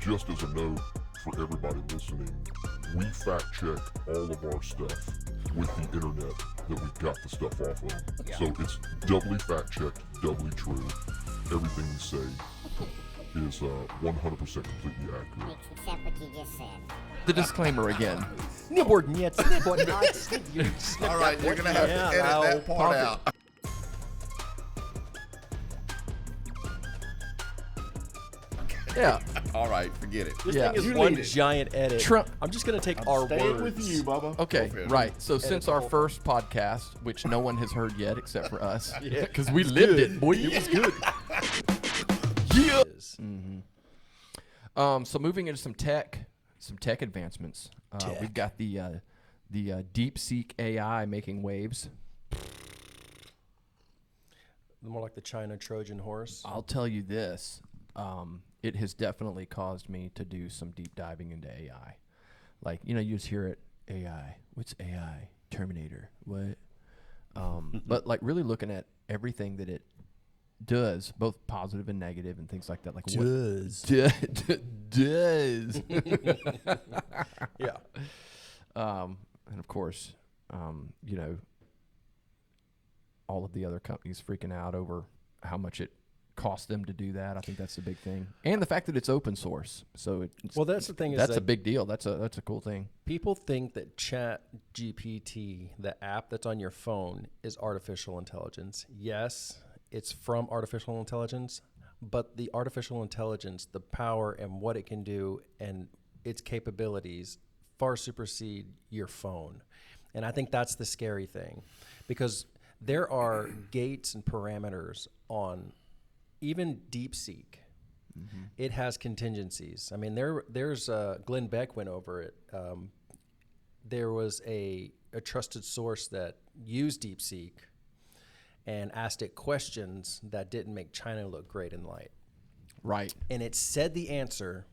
just as a note for everybody listening, we fact check all of our stuff with the internet that we got the stuff off of. Yeah. So it's doubly fact checked, doubly true. Everything we say is 100% completely accurate. Except what you just said. The disclaimer again. All All right, you're going to have to edit that part out. Yeah. All right, forget it. This Yeah. thing is You one lead it. giant edit. Trump- I'm just going to take our Staying words. with you, Bubba. Okay, Go for it. right. So since the our whole first podcast, which no one has heard yet except for us, Yeah. because we lived it, boy. It was good. Yeah. Mm. So moving into some tech advancements. We've got the DeepSeek AI making waves. More like the China Trojan horse. I'll tell you this. It has definitely caused me to do some deep diving into AI. Like, you just hear it, AI. What's AI? Terminator. What? But like really looking at everything that it does, both positive and negative and things like that. Like Does. does. Yeah. And of course, all of the other companies freaking out over how much it cost them to do that. I think that's the big thing, and the fact that it's open source. So Well, that's the thing. that's is a big deal. That's a cool thing. people think that Chat GPT, the app that's on your phone, is artificial intelligence. Yes, it's from artificial intelligence, but the artificial intelligence, the power and what it can do and its capabilities far supersede your phone. And I think that's the scary thing, because there are gates and parameters on even DeepSeek. Mm-hmm. It has contingencies. I mean, there's Glenn Beck went over it. There was a trusted source that used DeepSeek and asked it questions that didn't make China look great in light. Right. And it said the answer,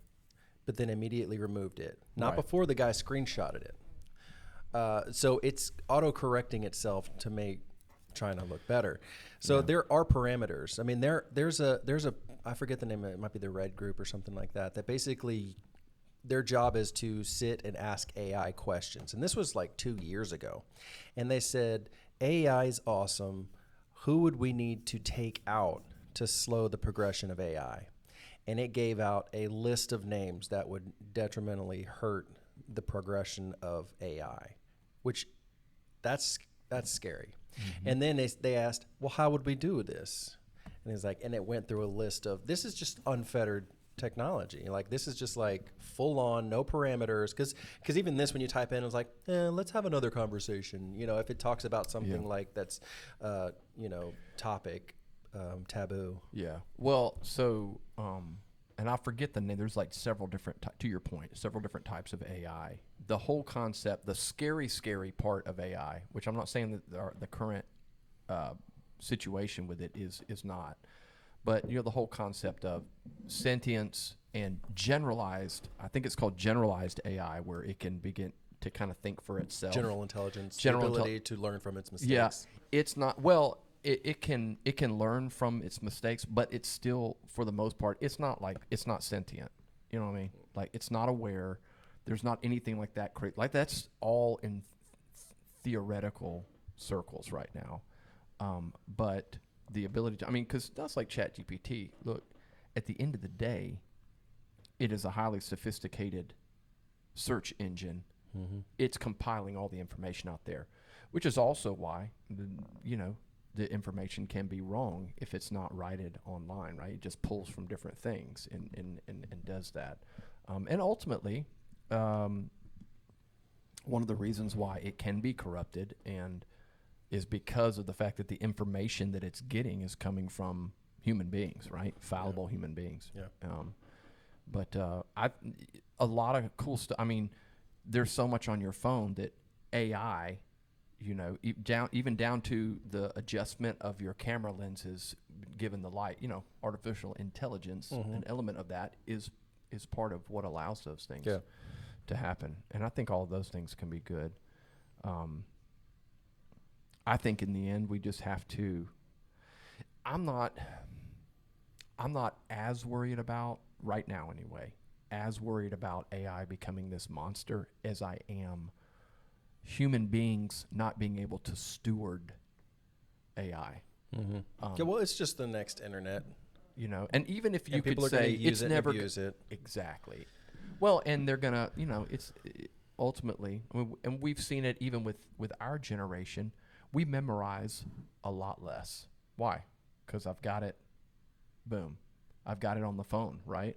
but then immediately removed it. Not Right. before the guy screenshotted it. So it's auto-correcting itself to make China look better. So there are parameters. I mean, there's a I forget the name of it. It might be the Red Group or something like that. That basically their job is to sit and ask AI questions. And this was like 2 years ago. And they said, AI is awesome. Who would we need to take out to slow the progression of AI? And it gave out a list of names that would detrimentally hurt the progression of AI, which that's scary. Mm-hmm. And then they asked, well, how would we do this? And it's like, and it went through a list of, this is just unfettered technology. Like, this is just like full on, no parameters. Because even this, when you type in, it's like, let's have another conversation. If it talks about something like that's, topic, taboo. Yeah. Well, so, and I forget the name. There's like several different, to your point, several different types of AI. The whole concept, the scary part of AI, which I'm not saying that the current situation with it is not, but the whole concept of sentience and generalized, I think it's called generalized AI, where it can begin to kind of think for itself. General intelligence, General the ability to learn from its mistakes. Yeah, it's not, well, it can learn from its mistakes, but it's still, for the most part, it's not sentient. You know what I mean? Like, it's not aware. There's not anything like that. Like, that's all in theoretical circles right now. But the ability to, because that's like ChatGPT. Look, at the end of the day, it is a highly sophisticated search engine. Mm-hmm. It's compiling all the information out there, which is also why, the information can be wrong if it's not righted online, right? It just pulls from different things and does that. And ultimately, one of the reasons why it can be corrupted and is because of the fact that the information that it's getting is coming from human beings, right? Fallible human beings. Yeah. But a lot of cool stuff. There's so much on your phone that AI, even down to the adjustment of your camera lenses given the light, artificial intelligence, an element of that is part of what allows those things to happen. And I think all of those things can be good. I think in the end we just have to, I'm not as worried about, right now anyway, as worried about AI becoming this monster as I am human beings not being able to steward AI. Yeah, well, it's just the next internet. You know, and even if you And could people are gonna say use it's it and never abuse it. exactly. Well, and they're gonna, you know, it's ultimately, I mean, and we've seen it even with our generation. We memorize a lot less. Why? Because I've got it. Boom, I've got it on the phone, right?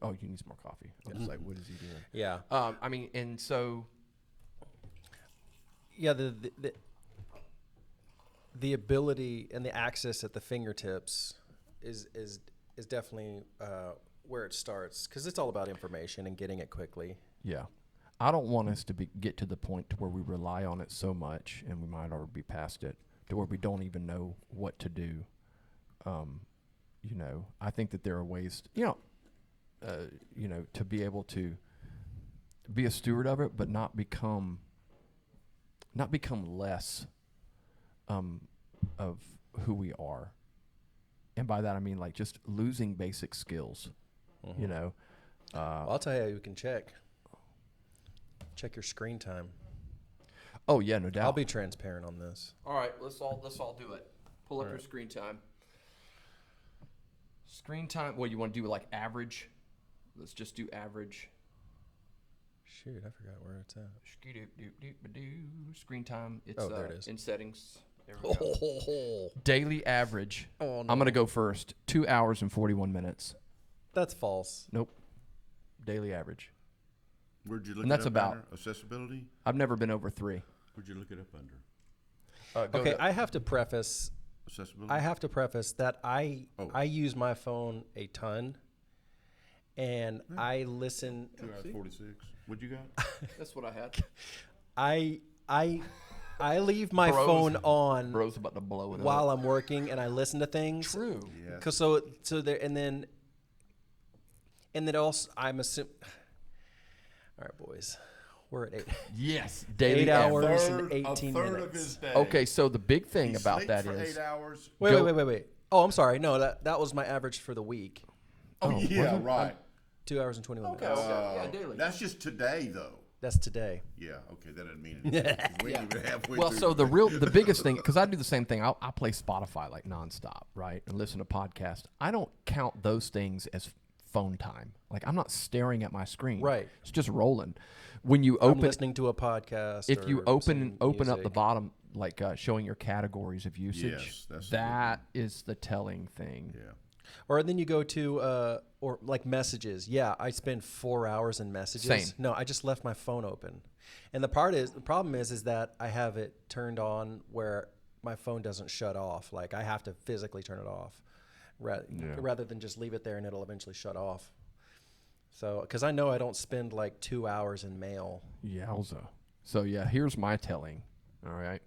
Oh, you need some more coffee. I was like, what is he doing? Yeah. I mean, and so Yeah, the ability and the access at the fingertips is definitely where it starts, because it's all about information and getting it quickly. yeah, I don't want us to get to the point to where we rely on it so much, and we might already be past it, to where we don't even know what to do. You know, I think that there are ways, you know, to be able to be a steward of it, but not become less of who we are. And by that I mean like just losing basic skills. You know, Well, I'll tell you how you can check your screen time. oh yeah, no doubt. I'll be transparent on this. All right, let's all do it. Pull up your screen time. Screen time. What you want to do? Like average? Let's just do average. Shoot, I forgot where it's at. Screen time. It's Oh, there it is. in settings. There we go. Daily average. Oh, no. I'm gonna go first. 2 hours and 41 minutes. That's false. Nope. Daily average. Where'd you look And it that's up about- under? Accessibility? I've never been over 3. Where'd you look it up under? Okay, I have to preface Accessibility? that I use my phone a ton, and I listen. 2 hours 46. What'd you got? That's what I had. I leave my Bro's- phone on Bro's about to blow it while up. I'm working, and I listen to things. True. Yeah. Cause so there, and then also I'm assuming. All right, boys, we're at 8. Yes. Daily 8 average. hours Third- and 18 a third minutes. of his day. Okay, so the big thing He about sleeps that for is 8 hours. Wait. Oh, I'm sorry. No, that was my average for the week. Oh, was yeah, it? right. 2 hours and 21 Okay. minutes. Yeah, daily. That's just today, though. That's today. Yeah, okay, that doesn't mean anything. 'Cause we ain't even halfway Well, through so the the biggest thing, because I do the same thing. I play Spotify like nonstop, right, and listen to podcasts. I don't count those things as phone time. Like I'm not staring at my screen. Right. It's just rolling. When you I'm open, listening to a podcast. if you or open some up the music. bottom, like showing your categories of usage, Yes, that's that is the telling thing. Yeah. Or then you go to or like messages. Yeah, I spend 4 hours in messages. Same. No, I just left my phone open. And the problem is that I have it turned on where my phone doesn't shut off. Like I have to physically turn it off, rather than just leave it there and it'll eventually shut off. So, because I know I don't spend like 2 hours in mail. Yowza. So yeah, here's my telling. All right.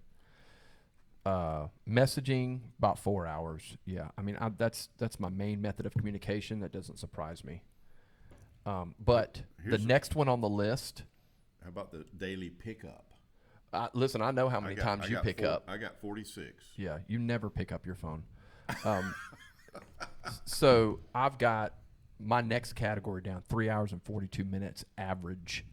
Messaging about 4 hours. Yeah, I mean that's my main method of communication. That doesn't surprise me. But the next one on the list. How about the daily pickup? Listen, I know how many times you pick up. I got 46. Yeah, you never pick up your phone. So I've got my next category down 3 hours and 42 minutes average.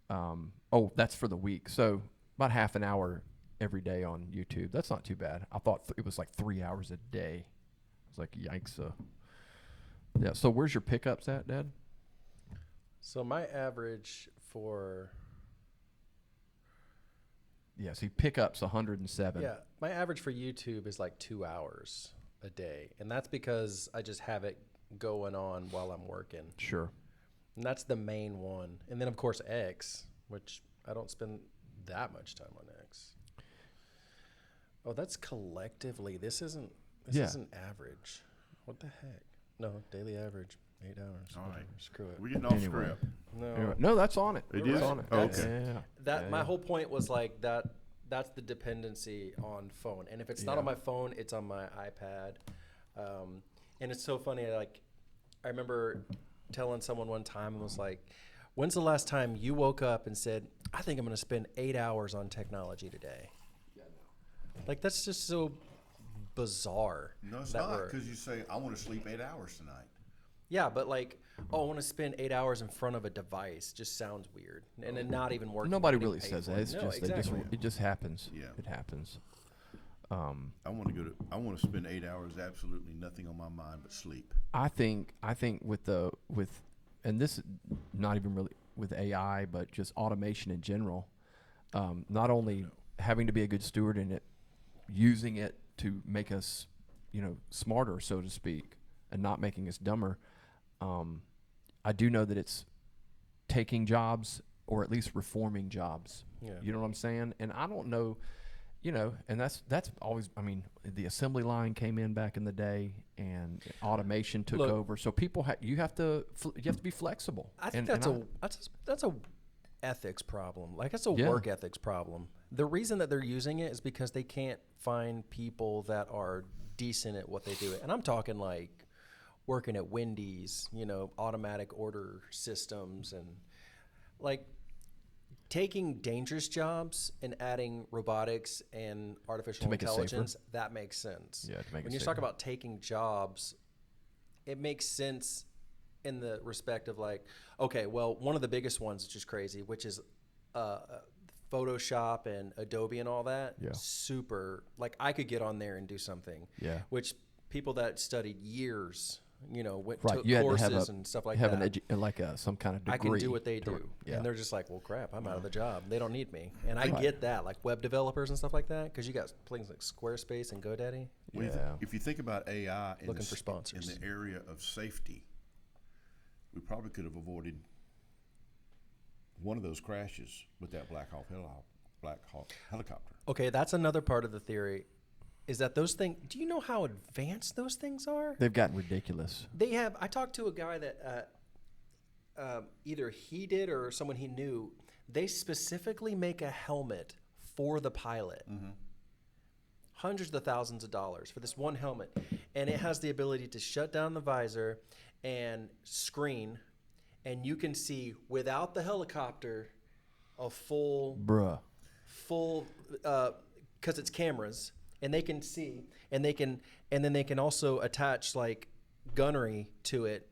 Oh, that's for the week. So about half an hour every day on YouTube. That's not too bad. I thought it was like 3 hours a day. I was like, yikes. Yeah. So where's your pickups at, Dad? So my average for Yeah. See, pickups 107. Yeah, my average for YouTube is like 2 hours a day, and that's because I just have it going on while I'm working. Sure. And that's the main one. And then of course X, which I don't spend that much time on X. Oh, that's collectively. This isn't average. What the heck? No, daily average, 8 hours. All right. Screw it. We're getting off Anyway. script. No. No, that's on it. It That's is? on it. Oh, That's- okay. Yeah. That my Yeah. whole point was like that. That's the dependency on phone, and if it's not Yeah. on my phone, it's on my iPad. And it's so funny. Like, I remember telling someone one time and was like, "When's the last time you woke up and said, I think I'm going to spend 8 hours on technology today?" Like that's just so bizarre. No, it's that not, we're- because you say, I want to sleep 8 hours tonight. Yeah, but like oh, I want to spend 8 hours in front of a device. Just sounds weird, and then not even working. Nobody getting really paid says for that. it. It's No, just exactly. it just happens. Yeah. It happens. I want to spend 8 hours absolutely nothing on my mind but sleep. I think with and this is not even really with AI, but just automation in general. Not only having to be a good steward in it, using it to make us, smarter, so to speak, and not making us dumber. I do know that it's taking jobs or at least reforming jobs. Yeah. You know what I'm saying? And I don't know, and that's always. I mean, the assembly line came in back in the day, and automation took Look, over. So people, you have to be flexible. I think that's a ethics problem. Like it's a Yeah. work ethics problem. The reason that they're using it is because they can't find people that are decent at what they do. And I'm talking like working at Wendy's, automatic order systems, and like taking dangerous jobs and adding robotics and artificial make it safer. intelligence. That makes sense. Yeah, to make it when you safer. talk about taking jobs, it makes sense in the respect of like, okay, well, one of the biggest ones, which is crazy, which is Photoshop and Adobe and all that. Yeah. Super. Like I could get on there and do something. Yeah. Which people that studied years, went Right, took you had to courses have and stuff like have that. some kind of degree. I can do what they do. Yeah. And they're just like, well, crap, I'm out of the job. They don't need me. And I Right. get that, like web developers and stuff like that, because you got things like Squarespace and GoDaddy. Yeah. If you think about AI Looking for sponsors. in the area of safety, we probably could have avoided one of those crashes with that Black Hawk helicopter. Okay, that's another part of the theory, is that those things, do you know how advanced those things are? They've gotten ridiculous. They have. I talked to a guy that either he did or someone he knew. They specifically make a helmet for the pilot. Hundreds of thousands of dollars for this one helmet, and it has the ability to shut down the visor and screen, and you can see without the helicopter a full Bruh. because it's cameras, and they can see, and then they can also attach like gunnery to it,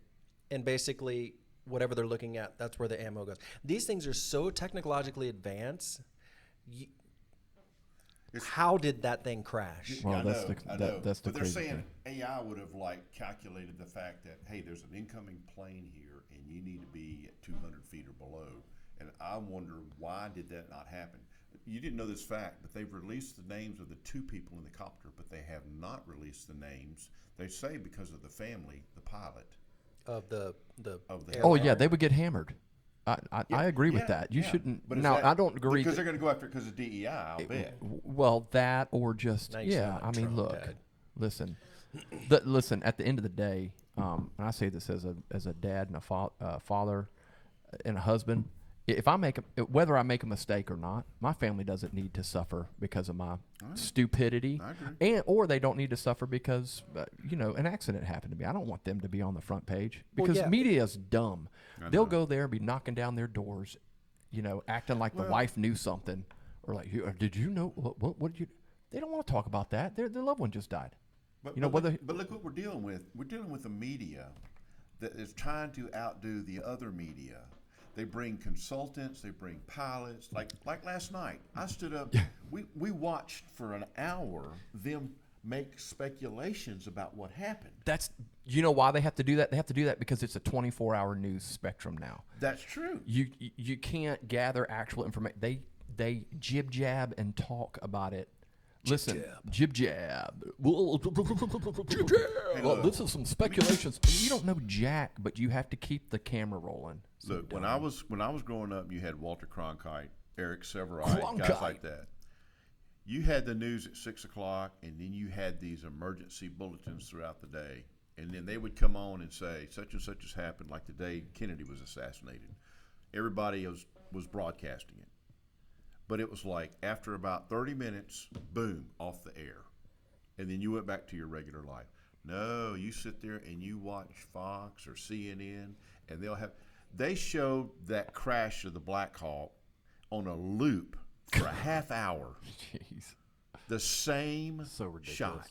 and basically whatever they're looking at, that's where the ammo goes. These things are so technologically advanced. How did that thing crash? Well, I that's know, the- I that- know. that's the But they're crazy saying AI would have calculated the fact that, hey, there's an incoming plane here, and you need to be at 200 feet or below. And I wonder, why did that not happen? You didn't know this fact, but they've released the names of the two people in the copter, but they have not released the names. They say because of the family, the pilot. Of the Oh yeah, they would get hammered. I agree with Yeah, that. You yeah. shouldn't. But is Now that- I don't agree. because they're going to go after it because of DEI. I'll bet. Well, that or just Now you yeah. sound I like mean, Trump, look, Dad. listen, listen. At the end of the day, and I say this as a dad and a father and a husband. If I make whether I make a mistake or not, my family doesn't need to suffer because of my stupidity, I agree. or they don't need to suffer because an accident happened to me. I don't want them to be on the front page because yeah. media is dumb. They'll go there and be knocking down their doors, acting like the wife knew something, or like, did you know what did you? They don't want to talk about that. Their loved one just died. But, whether look what we're dealing with. We're dealing with a media that is trying to outdo the other media. They bring consultants. They bring pilots. Like last night, I stood up. We watched for an hour them make speculations about what happened. that's why they have to do that. They have to do that because it's a 24-hour news spectrum now. That's true. You can't gather actual information. They jib jab and talk about it. Listen, jib jab. Well, this is some speculations. You don't know jack, but you have to keep the camera rolling. So Look, when I was growing up, you had Walter Cronkite, Eric Severide, guys like that. You had the news at 6 o'clock, and then you had these emergency bulletins throughout the day, and then they would come on and say such and such has happened, like the day Kennedy was assassinated. Everybody was broadcasting it, but it was like after about 30 minutes, boom, off the air, and then you went back to your regular life. No, you sit there and you watch Fox or CNN, and they showed that crash of the Black Hawk on a loop for a half hour. Jeez. The same So ridiculous. shot.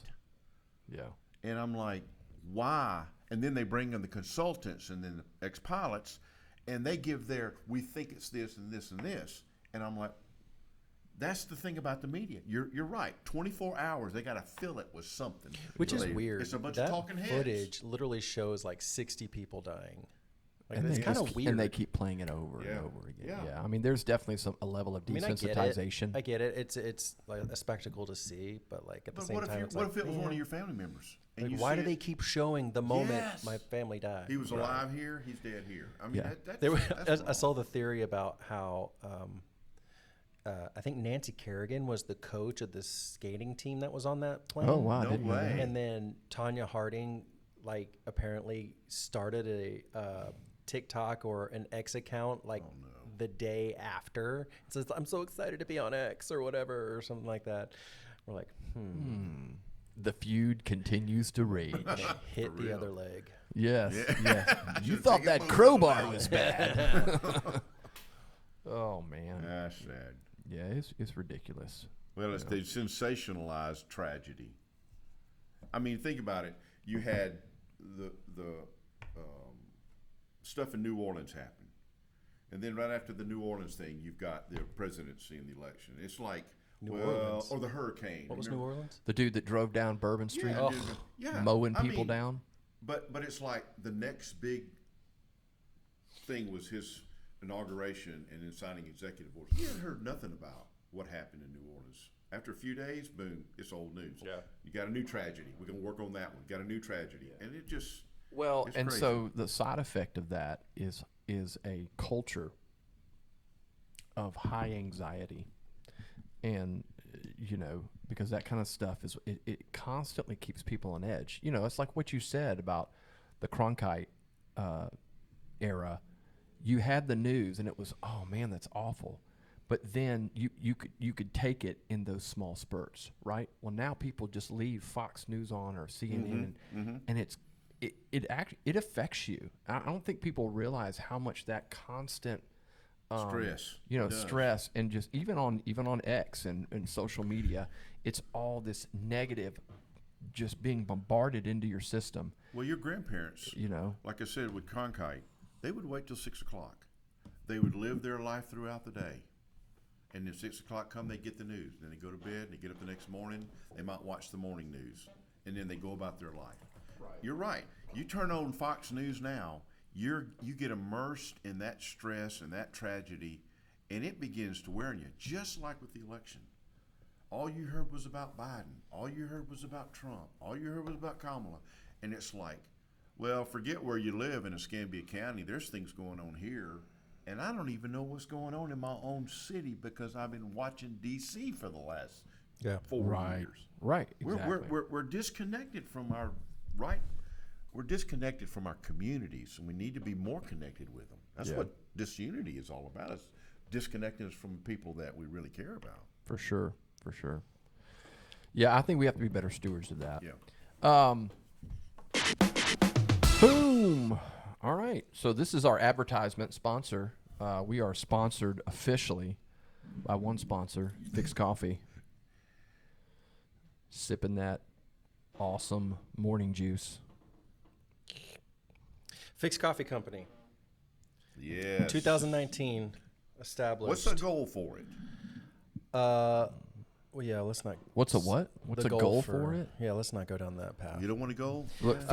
Yeah. And I'm like, why? And then they bring in the consultants and then the ex-pilots, and they give we think it's this and this and this. And I'm like, that's the thing about the media. You're right. 24 hours, they got to fill it with something. Which is weird. It's a bunch that of talking heads. footage literally shows like 60 people dying. Like, And it's they kind of just- weird. And they keep playing it over Yeah. and over again. Yeah. I mean, there's definitely a level of I mean, desensitization. I get it. It's like a spectacle to see, but like at the But same time, it's what like, if it was one man, of your family members? And like, you why see do they it? keep showing the moment Yes. my family died? He was alive here, he's dead here. I mean, Yeah. that's I saw the theory about how I think Nancy Kerrigan was the coach of the skating team that was on that plane. Oh, wow. I No didn't know way. that. And then Tanya Harding, like, apparently started a TikTok or an X account, like, the day after. It says, I'm so excited to be on X or whatever, or something like that. We're like, The feud continues to rage. hit the other leg. Yes, yes. You Should've thought taken that both crowbar of them was out. bad. Oh, man. That's sad. Yeah, it's ridiculous. Well, it's they sensationalized tragedy. I mean, think about it. You had the stuff in New Orleans happen, and then right after the New Orleans thing, you've got the presidency and the election. It's like Orleans. or the hurricane. What was New Orleans? The dude that drove down Bourbon Street, Yeah, yeah. mowing I people mean, down. But it's like the next big thing was his inauguration and then signing executive orders. You hadn't heard nothing about what happened in New Orleans. After a few days, boom, it's old news. Yeah. You got a new tragedy. We're gonna work on that one. Got a new tragedy, and it just Well, it's and crazy. so the side effect of that is a culture of high anxiety, and because that kind of stuff it constantly keeps people on edge. It's like what you said about the Cronkite era. You had the news, and it was, oh man, that's awful. But then you could take it in those small spurts, right? Well, now people just leave Fox News on or CNN, and it actually affects you. I don't think people realize how much that constant stress. does. stress, and just even on X and social media, it's all this negative, just being bombarded into your system. Well, your grandparents, like I said with Cronkite, they would wait till 6 o'clock. They would live their life throughout the day. And then 6 o'clock come, they get the news. Then they go to bed, they get up the next morning, they might watch the morning news. And then they go about their life. Right. You're right. You turn on Fox News now, you get immersed in that stress and that tragedy, and it begins to wear on you, just like with the election. All you heard was about Biden. All you heard was about Trump. All you heard was about Kamala. And it's like, well, forget where you live in Escambia County. There's things going on here. And I don't even know what's going on in my own city because I've been watching D.C. for the last 4 years. Right, exactly. We're disconnected from our We're disconnected from our communities, and we need to be more connected with them. That's what disunity is all about. It's disconnecting us from people that we really care about. For sure. Yeah, I think we have to be better stewards of that. Yeah. Boom. All right. So this is our advertisement sponsor. We are sponsored officially by one sponsor, Fix Coffee. Sipping that awesome morning juice. Fix Coffee Company, Yes. 2019, established. What's the goal for it? Well, yeah, let's not. What's a what? What's the a goal for it? Yeah, let's not go down that path. You don't want to go? Look, Fix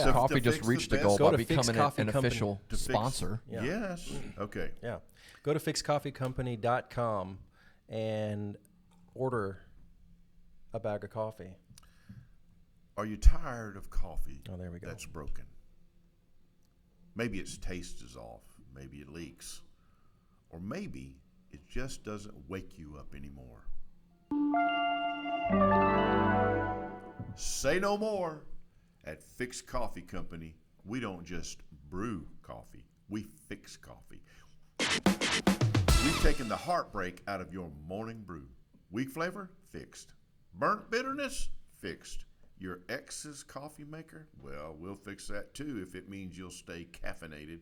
yeah. Coffee To just fix the reached the best- goal Go by to Fix becoming Coffee an Company. official To fix- sponsor. Yeah. Yes. Okay. Yeah. Go to fixcoffeecompany.com and order a bag of coffee. Are you tired of coffee? Oh, there we go. That's broken. Maybe its taste is off. Maybe it leaks. Or maybe it just doesn't wake you up anymore. Say no more. At Fix Coffee Company, we don't just brew coffee, we fix coffee. We've taken the heartbreak out of your morning brew. Weak flavor? Fixed. Burnt bitterness? Fixed. Your ex's coffee maker? Well, we'll fix that too if it means you'll stay caffeinated.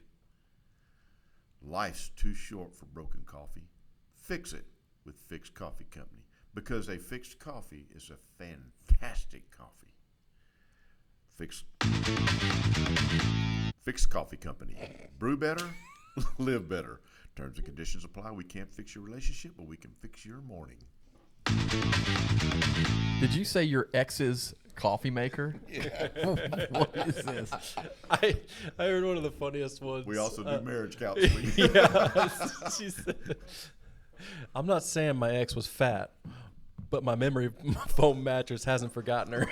Life's too short for broken coffee. Fix it with Fix Coffee Company, because a fixed coffee is a fantastic coffee. Fix Coffee Company. Brew better, live better. Terms and conditions apply. We can't fix your relationship, but we can fix your morning. Did you say your ex's coffee maker? Yeah. What is this? I heard one of the funniest ones. We also do marriage counseling. Yeah, she said, I'm not saying my ex was fat, but my memory foam mattress hasn't forgotten her.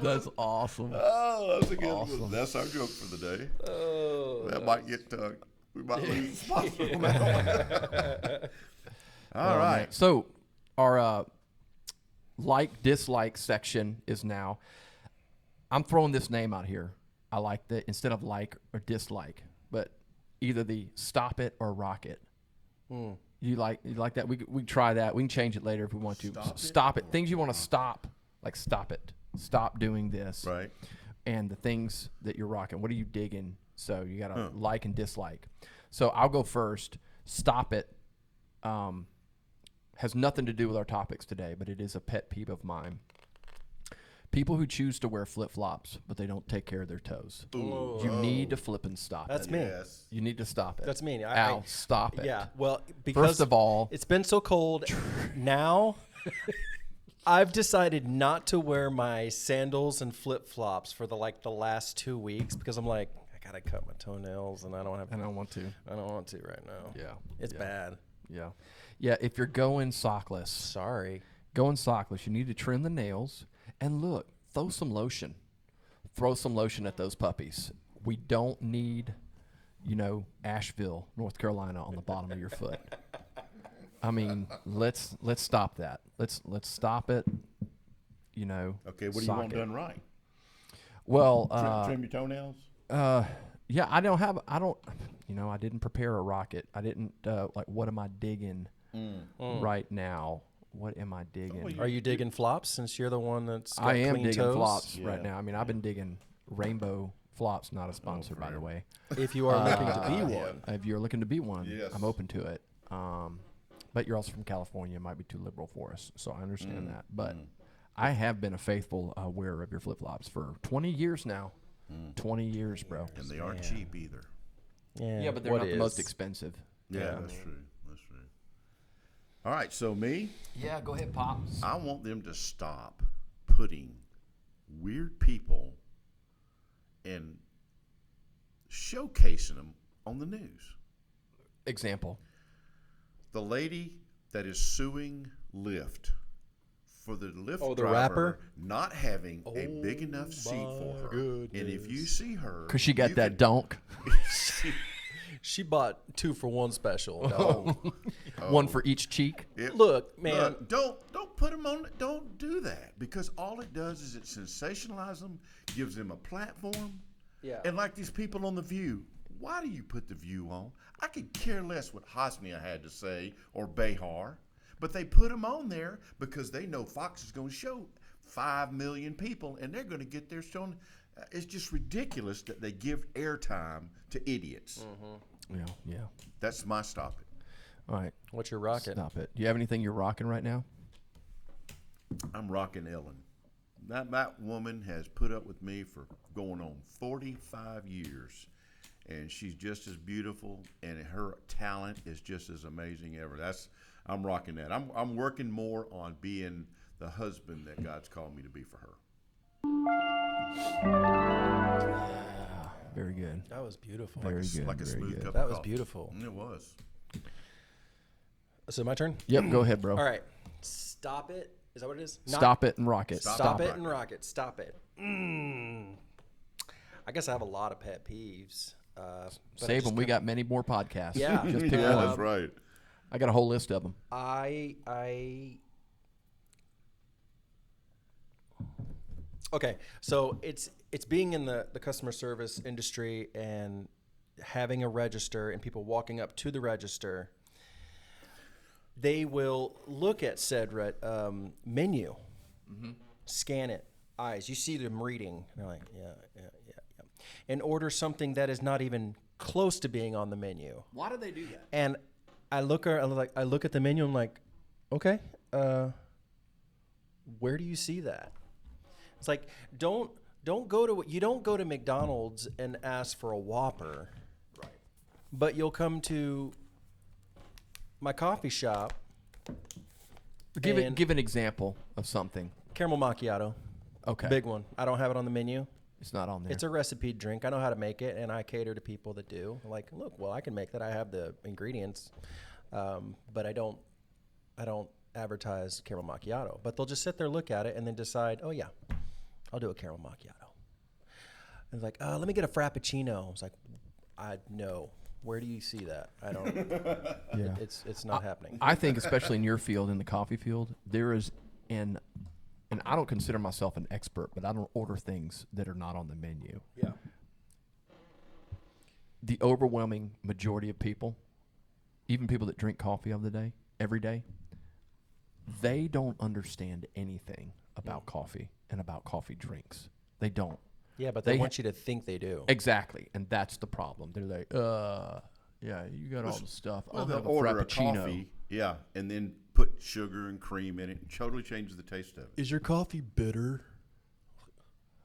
That's awesome. Oh, that's a good one. That's our joke for the day. Oh, That might get we might lose sponsor on that one. All right. So our dislike section is now. I'm throwing this name out here. I like that instead of like or dislike, but either the stop it or rock it. You like that? We can try that. We can change it later if we want to. Stop it. Things you want to stop, like stop it. Stop doing this. Right. And the things that you're rocking. What are you digging? So you got to like and dislike. So I'll go first. Stop it. Has nothing to do with our topics today, but it is a pet peeve of mine. People who choose to wear flip-flops, but they don't take care of their toes. You need to flip and stop That's it. me. Yes. You need to stop it. That's me. Al, stop it. Yeah. Well, because First of all, it's been so cold. Now, I've decided not to wear my sandals and flip-flops for the last 2 weeks because I'm like, I gotta cut my toenails, and I don't want to right now. Yeah. It's bad. Yeah. Yeah, if you're going sockless, Sorry. you need to trim the nails. And look, throw some lotion. Throw some lotion at those puppies. We don't need, Asheville, North Carolina on the bottom of your foot. I mean, let's stop that. Let's stop it. Okay, what do you want done right? Well, trim your toenails? yeah, I didn't prepare a rocket. I didn't what am I digging right now? What am I digging? Are you digging flops since you're the one that's got I am clean digging toes? flops right now. I mean, I've been digging rainbow flops, not a sponsor, by the way. If you are looking to be one. If you're looking to be one, Yes. I'm open to it. But you're also from California. It might be too liberal for us, so I understand that. But I have been a faithful wearer of your flip-flops for 20 years now. 20 years, bro. And they aren't cheap either. Yeah, but they're not the most expensive. Yeah, that's true. That's true. All right, so me, Yeah, go ahead, Pops. I want them to stop putting weird people and showcasing them on the news. Example. The lady that is suing Lyft for the Lyft the driver rapper? not having a big enough seat for her. And if you see her, Because she got you that donk. She bought 2-for-1 special. One for each cheek. Look, man. Look, don't put them on. Don't do that, because all it does is it sensationalizes them, gives them a platform. Yeah. And like these people on The View, why do you put The View on? I could care less what Hosnia had to say or Behar, but they put them on there because they know Fox is going to show 5 million people, and they're going to get their shown. It's just ridiculous that they give airtime to idiots. Yeah. That's my stop it. All right. What's your rocket? Stop it. Do you have anything you're rocking right now? I'm rocking Ellen. That woman has put up with me for going on 45 years, and she's just as beautiful, and her talent is just as amazing ever. I'm rocking that. I'm working more on being the husband that God's called me to be for her. Very good. That was beautiful. Very good. Like a very smooth good. cup That of was coffee. beautiful. It was. So my turn? Yep, go ahead, bro. All right. Stop it. Is that what it is? Stop it and rock it. Stop it and rock it. Stop it. I guess I have a lot of pet peeves. But I Save just them. We got many more podcasts. Yeah. Just pick Yeah, one. that's right. I got a whole list of them. Okay, so it's being in the customer service industry and having a register and people walking up to the register. They will look at said menu, scan it, eyes. You see them reading. And they're like, yeah, and order something that is not even close to being on the menu. Why do they do that? And I look at the menu. I'm like, okay, where do you see that? It's like don't go to McDonald's and ask for a Whopper, right? But you'll come to my coffee shop. Give an example of something. Caramel macchiato. Okay. Big one. I don't have it on the menu. It's not on there. It's a recipe drink. I know how to make it, and I cater to people that do. Like, look, well, I can make that. I have the ingredients, but I don't advertise caramel macchiato. But they'll just sit there, look at it, and then decide, oh yeah, I'll do a caramel macchiato. And it's like, let me get a frappuccino. I was like, no. Where do you see that? I don't. Yeah. It's not happening. I think, especially in your field, in the coffee field, there is and I don't consider myself an expert, but I don't order things that are not on the menu. Yeah. The overwhelming majority of people, even people that drink coffee every day, they don't understand anything about coffee and about coffee drinks. They don't. Yeah, but they want you to think they do. Exactly, and that's the problem. They're like, yeah, you got all the stuff. Well, I'll they'll have a order frappuccino. a coffee, yeah, and then put sugar and cream in it, and totally changes the taste of it. Is your coffee bitter?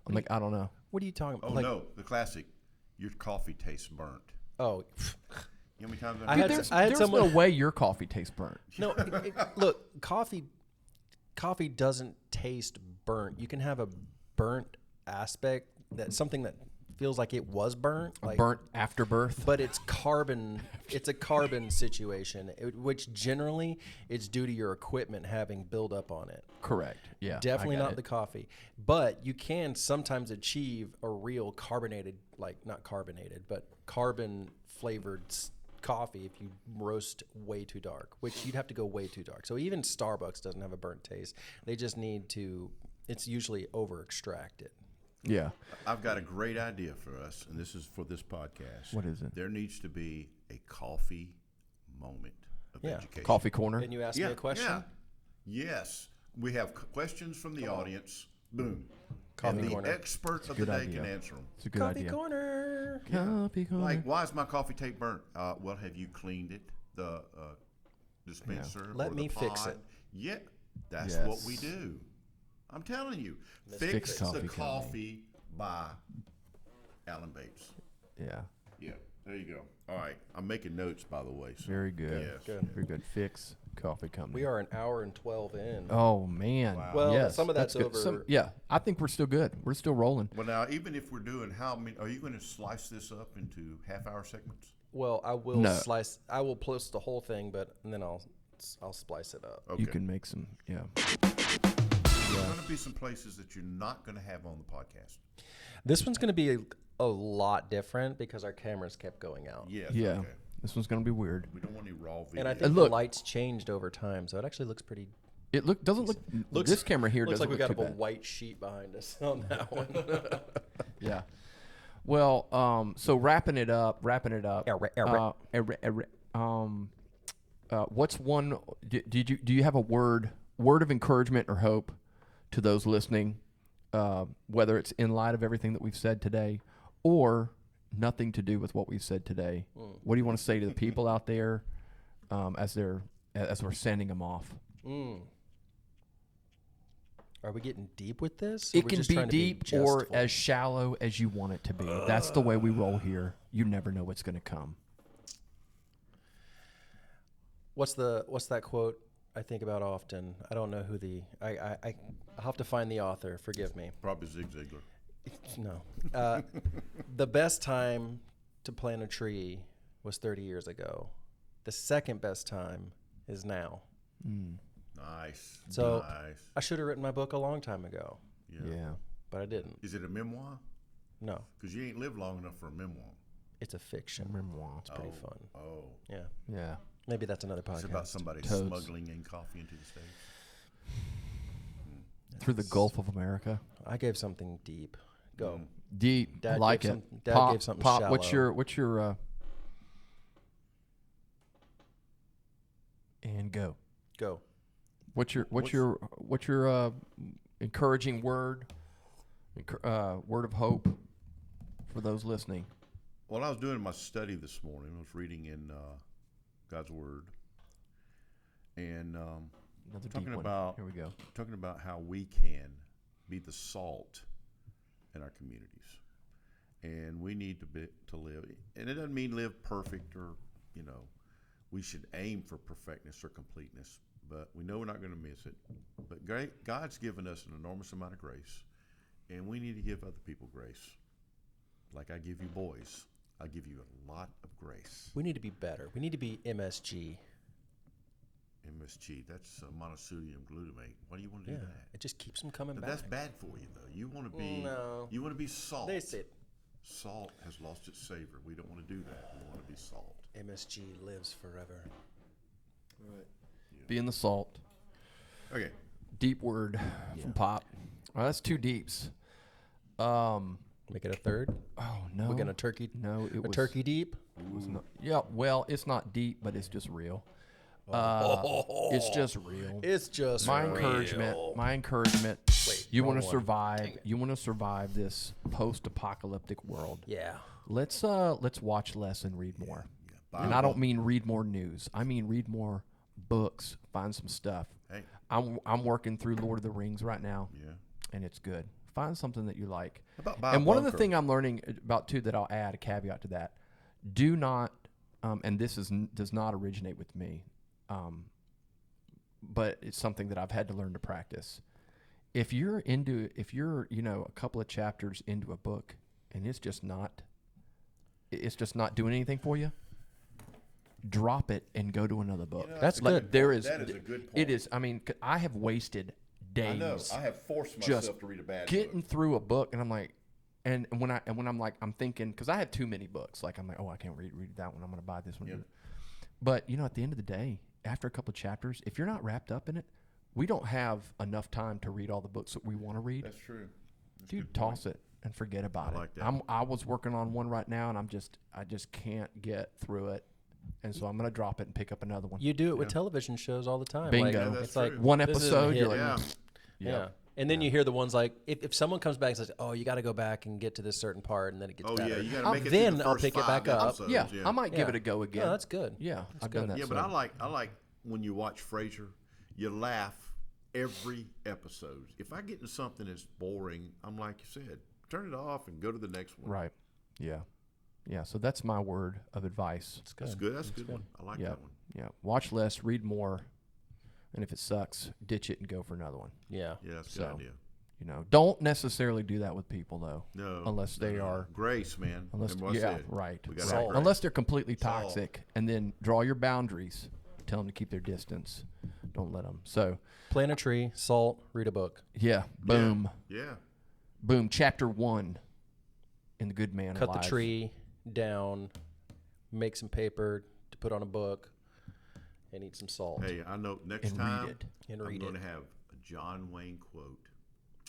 I'm like, I don't know. What are you talking about? Oh no, the classic. Your coffee tastes burnt. Oh, You know how many times I had There's someone. no way your coffee tastes burnt. No, look, coffee doesn't taste burnt. You can have a burnt aspect, that's something that feels like it was burnt, like Burnt afterbirth. but it's carbon. It's a carbon situation, which generally it's due to your equipment having buildup on it. Correct. Yeah. Definitely I got not it. the coffee, but you can sometimes achieve a real carbonated, like not carbonated, but carbon flavored coffee if you roast way too dark, which you'd have to go way too dark. So even Starbucks doesn't have a burnt taste. They just need to. It's usually over extracted. Yeah. I've got a great idea for us, and this is for this podcast. What is it? There needs to be a coffee moment of education. Coffee corner. Can you ask me a question? Yeah. Yes. We have questions from the audience. Boom. Coffee and the corner. expert of the good day idea. can answer them. It's a good Coffee idea. corner. Coffee corner. Like, why is my coffee tape burnt? Well, have you cleaned it? The dispenser? Let or me the fix pod? it. Yeah. That's Yes. what we do. I'm telling you. Fix Fix Coffee the Company. coffee by Alan Bates. Yeah. Yeah. There you go. All right. I'm making notes, by the way. So. Very good. Yes. Good. Very good. Fix Coffee Company. We are an hour and 12 in. Oh man. Well, yes, some of that's good. over. Yeah, I think we're still good. We're still rolling. Well, now, even if we're doing how many, are you going to slice this up into half-hour segments? Well, I will No. I will post the whole thing, but and then I'll splice it up. Okay. You can make some. Yeah. There's going to be some places that you're not going to have on the podcast. This one's going to be a lot different because our cameras kept going out. Yes. Yeah. Okay. This one's gonna be weird. We don't want any raw video. And I think look- the lights changed over time, so it actually looks pretty. It doesn't look. This camera here looks doesn't like we look got too a bad. white sheet behind us on that one. Yeah. Well, so wrapping it up. What's one? Do you have a word of encouragement or hope to those listening, whether it's in light of everything that we've said today, or nothing to do with what we've said today? What do you want to say to the people out there as we're sending them off? Are we getting deep with this? Or It we're can just be trying to deep or jestful? as shallow as you want it to be. That's the way we roll here. You never know what's going to come. What's that quote I think about often? I don't know who I'll have to find the author. Forgive me. Probably Zig Ziglar. No. The best time to plant a tree was 30 years ago. The second best time is now. Nice. So nice. I should have written my book a long time ago, Yeah. but I didn't. Is it a memoir? No, Because you ain't lived long enough for a memoir. it's a fiction. Memoir. It's pretty fun. Oh. Yeah. Yeah. Maybe that's another podcast. It's about somebody Toads. smuggling in coffee into the States. Through the Gulf of America. I gave something deep. Go. Deep. Dad like gave it. Dad Pop, gave something Pop, shallow. what's your and go. Go. What's your encouraging word? Word of hope for those listening. Well, I was doing my study this morning. I was reading in God's Word, and Another talking deep one. about Here we go. talking about how we can be the salt in our communities, and we need to live. And it doesn't mean live perfect or we should aim for perfectness or completeness, but we know we're not going to miss it. But God's given us an enormous amount of grace, and we need to give other people grace. Like I give you boys, I give you a lot of grace. We need to be better. We need to be MSG. MSG, that's monosodium glutamate. Why do you want to do that? It just keeps them coming But back. that's bad for you, though. You want to be No. You want to be salt. They said Salt has lost its savor. We don't want to do that. We want to be salt. MSG lives forever. Being the salt. Okay. Deep word from Pop. All right, that's 2 deeps. Make it a third. Oh no. We're gonna turkey. No, it a was turkey deep. It was not, yeah, well, it's not deep, but it's just real. It's just real. It's just My real. encouragement. Wait, You wrong want to one. survive. You want to survive this post-apocalyptic world. Yeah. Let's watch less and read more. Yeah. And I don't mean read more news. I mean read more books. Find some stuff. Hey. I'm working through Lord of the Rings right now. Yeah. And it's good. Find something that you like. How about buy a And one of the bunker? thing I'm learning about too that I'll add a caveat to that. Do not, and this does not originate with me, but it's something that I've had to learn to practice. If you're a couple of chapters into a book and it's just not doing anything for you, drop it and go to another book. That's Like, good. There is. That is a good point. It is. I mean, I have wasted days. I know. I have forced just myself to read a bad getting book. through a book, and I'm like, and when I'm like, I'm thinking, because I have too many books. Like I'm like, oh, I can't read that one. I'm going to buy this one. Yep. But at the end of the day, after a couple of chapters, if you're not wrapped up in it, we don't have enough time to read all the books that we want to read. That's true. That's a Dude, good point. toss it and forget about it. like that. I was working on one right now, and I just can't get through it, and so I'm going to drop it and pick up another one. You do it with television shows all the time. Bingo. Like, Yeah, that's it's like true. One this isn't episode, you're hitting. like, Yeah. Yeah. And then you hear the ones like, if someone comes back and says, oh, you got to go back and get to this certain part, and then it gets Oh better. yeah, you got to make it then through the I'll first pick it 5 back up. episodes, yeah, yeah. I might give Yeah. it a go again. Yeah, that's good. Yeah, I've done that. Yeah, so. but I like when you watch Frasier, you laugh every episode. If I get into something that's boring, I'm like you said, turn it off and go to the next one. Right. Yeah. Yeah. So that's my word of advice. That's good. That's a good one. I like Yeah. that one. Yeah. Watch less, read more, and if it sucks, ditch it and go for another one. Yeah. Yeah, that's a good So, idea. Don't necessarily do that with people though. No, unless they no. are. Grace, man. Unless Remember what I said. right. We gotta Salt. have grace. Unless they're completely Salt. toxic, and then draw your boundaries. Tell them to keep their distance. Don't let them. So Plant a tree, salt, read a book. yeah. Boom. Yeah. Boom. Chapter 1 in the Good Man Cut Alive. the tree down, make some paper to put on a book, and eat some salt. Hey, I know next And time read it. And I'm read going it. to have a John Wayne quote.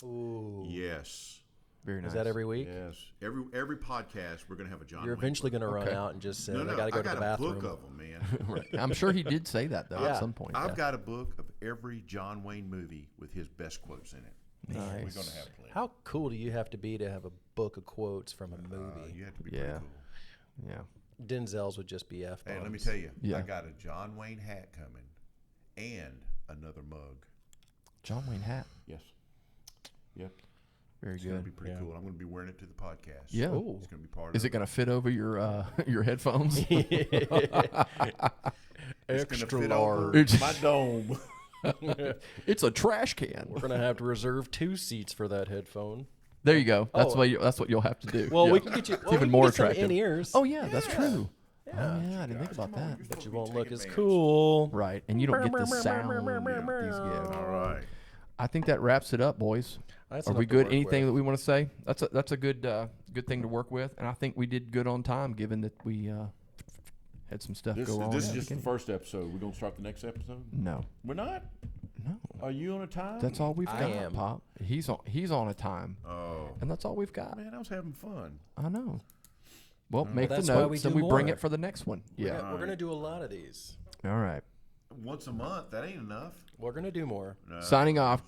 Ooh. Yes. Very nice. Is that every week? Yes. Every podcast we're going to have a John You're Wayne eventually quote. going to run Okay. out and just say, No, I got to go to the a bathroom. book of them, man. Right. I'm sure he did say that though Yeah. at some point. I've got a book of every John Wayne movie with his best quotes in it. Man, we're Nice. going to have plenty. How cool do you have to be to have a book of quotes from a movie? You have to be Yeah. pretty cool. Yeah. Denzel's would just be F-bombs. Hey, let me tell you, Yeah. I got a John Wayne hat coming and another mug. John Wayne hat. Yes. Yep. Very It's going to good. be pretty Yeah. cool. I'm going to be wearing it to the podcast. Yeah. Ooh. It's going to be part of Is it going to fit over your your headphones? It's Extra gonna fit large. over my dome. It's a trash can. We're going to have to reserve 2 seats for that headphone. There you go. That's Oh. that's what you'll have to do. Well, Yeah. we can get you It's even more attractive. in-ears. Oh yeah, that's true. Yeah. Oh yeah, I didn't think about that. But you won't look as Take cool. Right, and you don't get the sound that these give. All right. I think that wraps it up, boys. That's Are enough we to good? work Anything with. that we want to say? That's a good good thing to work with, and I think we did good on time, given that we had some stuff go on. This is at the just the beginning. first episode. We're going to start the next episode? No, We're not? no. Are you on a time? That's all we've I got, am. Pop. He's on a time, Oh. and that's all we've got. Man, I was having fun. I know. Well, make the That's why we notes, and do we bring more. it for the next one. Yeah. We're going to do a lot of these. All right. Once a month, that ain't enough. We're going to do more. No. Signing off.